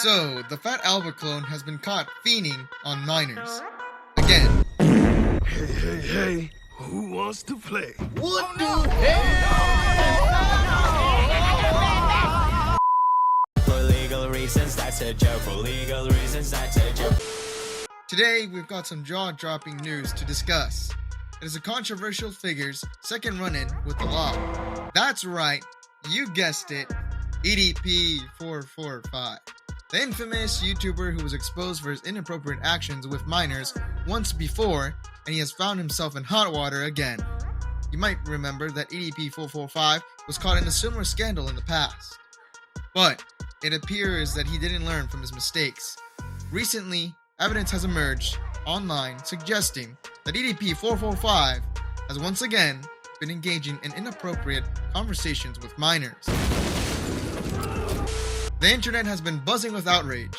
So, the Fat Alba clone has been caught fiending on minors. Again. Hey, who wants to play? What the hell? For legal reasons, that's a joke. For legal reasons, that's a joke. Today, we've got some jaw-dropping news to discuss. It is a controversial figure's second run-in with the law. That's right, you guessed it, EDP445. The infamous YouTuber who was exposed for his inappropriate actions with minors once before, and he has found himself in hot water again. You might remember that EDP445 was caught in a similar scandal in the past. But it appears that he didn't learn from his mistakes. Recently, evidence has emerged online suggesting that EDP445 has once again been engaging in inappropriate conversations with minors. The internet has been buzzing with outrage.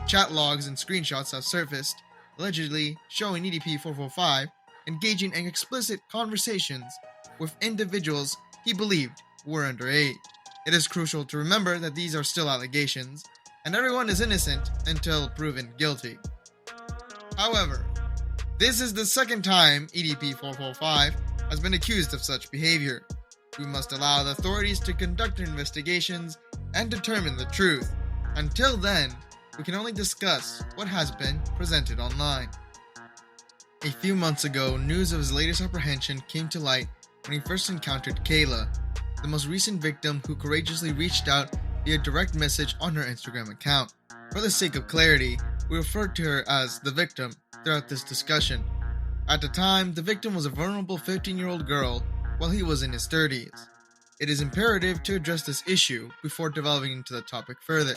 Chat logs and screenshots have surfaced, allegedly showing EDP445 engaging in explicit conversations with individuals he believed were underage. It is crucial to remember that these are still allegations, and everyone is innocent until proven guilty. However, this is the second time EDP445 has been accused of such behavior. We must allow the authorities to conduct their investigations and determine the truth. Until then, we can only discuss what has been presented online. A few months ago, news of his latest apprehension came to light when he first encountered Kayla, the most recent victim who courageously reached out via direct message on her Instagram account. For the sake of clarity, we refer to her as the victim throughout this discussion. At the time, the victim was a vulnerable 15-year-old girl while he was in his 30s. It is imperative to address this issue before delving into the topic further.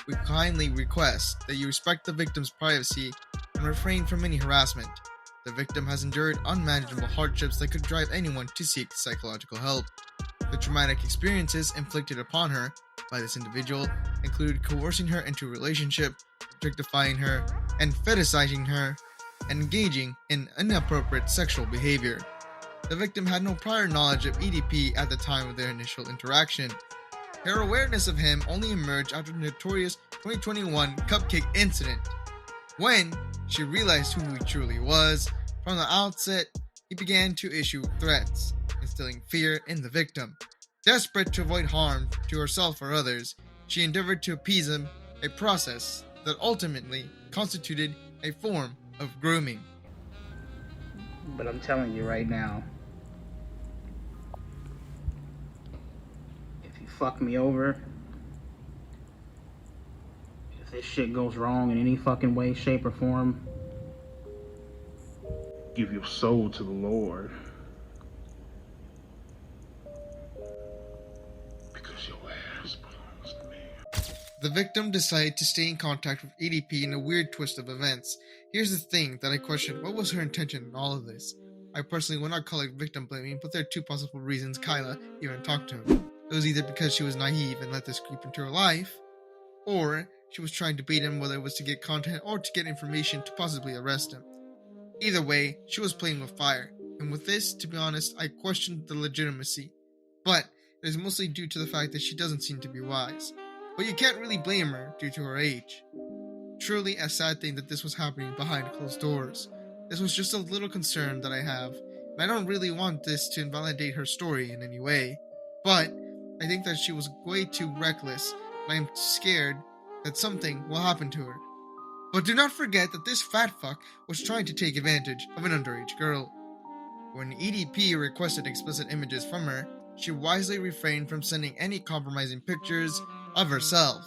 We kindly request that you respect the victim's privacy and refrain from any harassment. The victim has endured unmanageable hardships that could drive anyone to seek psychological help. The traumatic experiences inflicted upon her by this individual included coercing her into a relationship, objectifying her, and fetishizing her, and engaging in inappropriate sexual behavior. The victim had no prior knowledge of EDP at the time of their initial interaction. Her awareness of him only emerged after the notorious 2021 Cupcake incident. When she realized who he truly was, from the outset, he began to issue threats, instilling fear in the victim. Desperate to avoid harm to herself or others, she endeavored to appease him, a process that ultimately constituted a form of grooming. But I'm telling you right now, if you fuck me over, if this shit goes wrong in any fucking way, shape, or form, Give your soul to the Lord. Because your ass belongs to me. The victim decided to stay in contact with EDP in a weird twist of events. Here's the thing that I question: what was her intention in all of this? I personally would not call it victim blaming, but there are two possible reasons Kyla even talked to him. It was either because she was naive and let this creep into her life, or she was trying to bait him, whether it was to get content or to get information to possibly arrest him. Either way, she was playing with fire, and with this, to be honest, I questioned the legitimacy. But it is mostly due to the fact that she doesn't seem to be wise. But you can't really blame her due to her age. Truly a sad thing that this was happening behind closed doors. This was just a little concern that I have, and I don't really want this to invalidate her story in any way. But I think that she was way too reckless, and I am scared that something will happen to her. But do not forget that this fat fuck was trying to take advantage of an underage girl. When EDP requested explicit images from her, she wisely refrained from sending any compromising pictures of herself,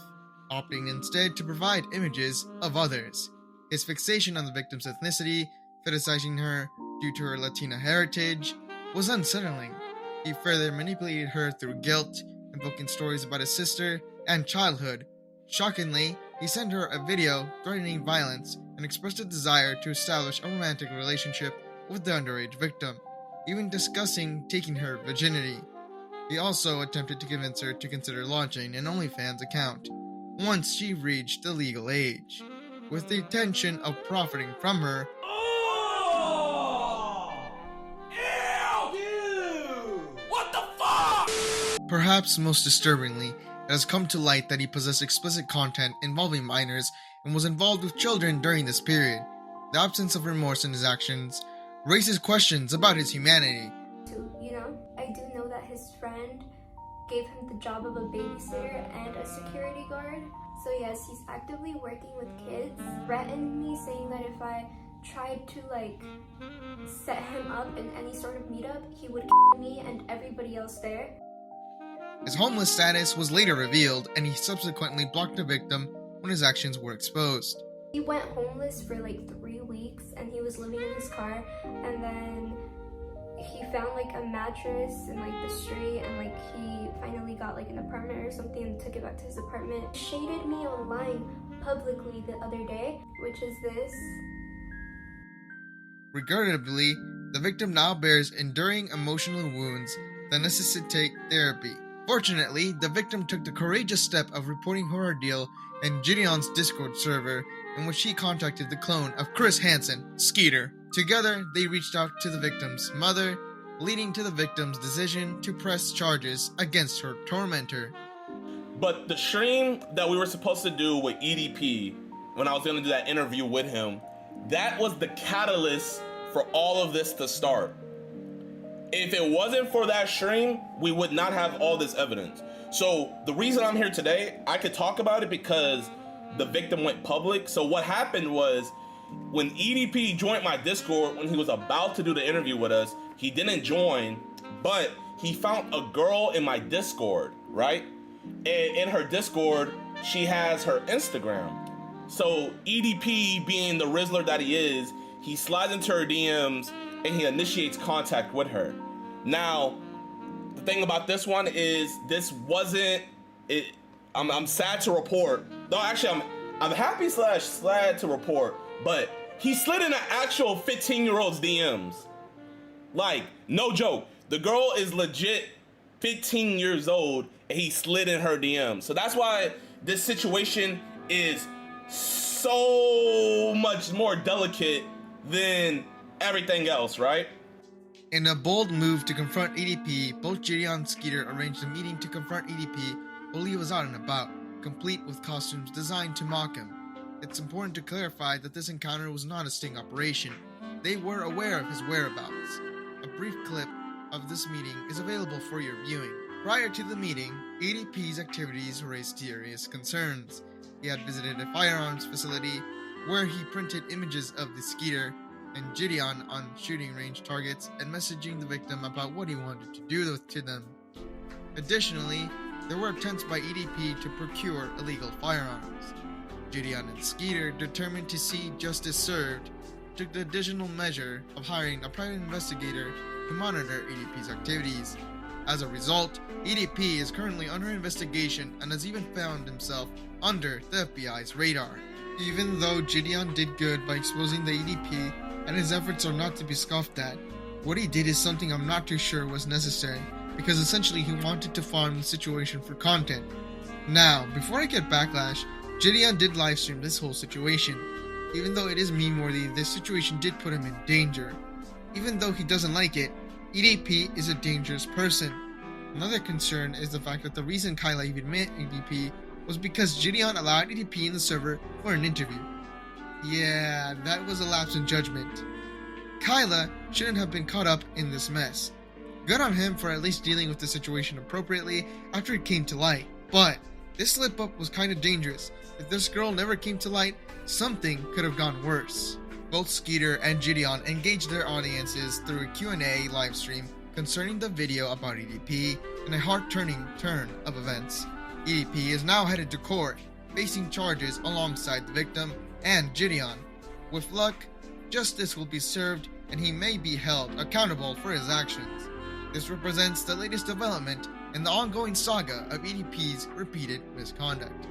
opting instead to provide images of others. His fixation on the victim's ethnicity, fetishizing her due to her Latina heritage, was unsettling. He further manipulated her through guilt, invoking stories about his sister and childhood. Shockingly, he sent her a video threatening violence and expressed a desire to establish a romantic relationship with the underage victim, even discussing taking her virginity. He also attempted to convince her to consider launching an OnlyFans account once she reached the legal age, with the intention of profiting from her. Ew! What the fuck? Perhaps most disturbingly, it has come to light that he possessed explicit content involving minors and was involved with children during this period. The absence of remorse in his actions raises questions about his humanity. I do know that his friend gave him the job of a babysitter and a security guard. So yes, he's actively working with kids, threatened me saying that if I tried to set him up in any sort of meetup, he would kill me and everybody else there. His homeless status was later revealed, and he subsequently blocked the victim when his actions were exposed. He went homeless for 3 weeks and he was living in his car, and then he found a mattress in the street, and he finally got an apartment or something and took it back to his apartment. He shaded me online publicly the other day, which is this. Regrettably, the victim now bears enduring emotional wounds that necessitate therapy. Fortunately, the victim took the courageous step of reporting her ordeal in Jidieon's Discord server, in which he contacted the clone of Chris Hansen, Skeeter. Together, they reached out to the victim's mother, leading to the victim's decision to press charges against her tormentor. But the stream that we were supposed to do with EDP, when I was going to do that interview with him, that was the catalyst for all of this to start. If it wasn't for that stream, we would not have all this evidence. So the reason I'm here today, I could talk about it because the victim went public. So what happened was, when EDP joined my Discord, when he was about to do the interview with us, he didn't join, but he found a girl in my Discord, right? And in her Discord, she has her Instagram. So EDP, being the Rizzler that he is, he slides into her DMs and he initiates contact with her. Now, the thing about this one is, this wasn't it. I'm sad to report. No, actually, I'm happy / sad to report. But he slid in an actual 15-year-old's DMs. No joke. The girl is legit 15 years old and he slid in her DMs. So that's why this situation is so much more delicate than everything else, right? In a bold move to confront EDP, both Jidieon and Skeeter arranged a meeting to confront EDP while he was out and about, complete with costumes designed to mock him. It's important to clarify that this encounter was not a sting operation. They were aware of his whereabouts. A brief clip of this meeting is available for your viewing. Prior to the meeting, EDP's activities raised serious concerns. He had visited a firearms facility where he printed images of the Skeeter and Jidieon on shooting range targets and messaging the victim about what he wanted to do to them. Additionally, there were attempts by EDP to procure illegal firearms. Jidieon and Skeeter, determined to see justice served, took the additional measure of hiring a private investigator to monitor EDP's activities. As a result, EDP is currently under investigation and has even found himself under the FBI's radar. Even though Jidieon did good by exposing the EDP, and his efforts are not to be scoffed at, what he did is something I'm not too sure was necessary, because essentially he wanted to farm the situation for content. Now, before I get backlash, Jidieon did livestream this whole situation. Even though it is meme-worthy, this situation did put him in danger. Even though he doesn't like it, EDP is a dangerous person. Another concern is the fact that the reason Kyla even met EDP was because Jidieon allowed EDP in the server for an interview. Yeah, that was a lapse in judgment. Kyla shouldn't have been caught up in this mess. Good on him for at least dealing with the situation appropriately after it came to light, but this slip-up was kinda dangerous. If this girl never came to light, something could have gone worse. Both Skeeter and Jidieon engaged their audiences through a Q&A livestream concerning the video about EDP in a heart-turning turn of events. EDP is now headed to court, facing charges alongside the victim and Jidieon. With luck, justice will be served and he may be held accountable for his actions. This represents the latest development in the ongoing saga of EDP's repeated misconduct.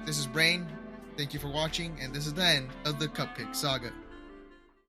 This is Brain, thank you for watching, and this is the end of the Cupcake Saga.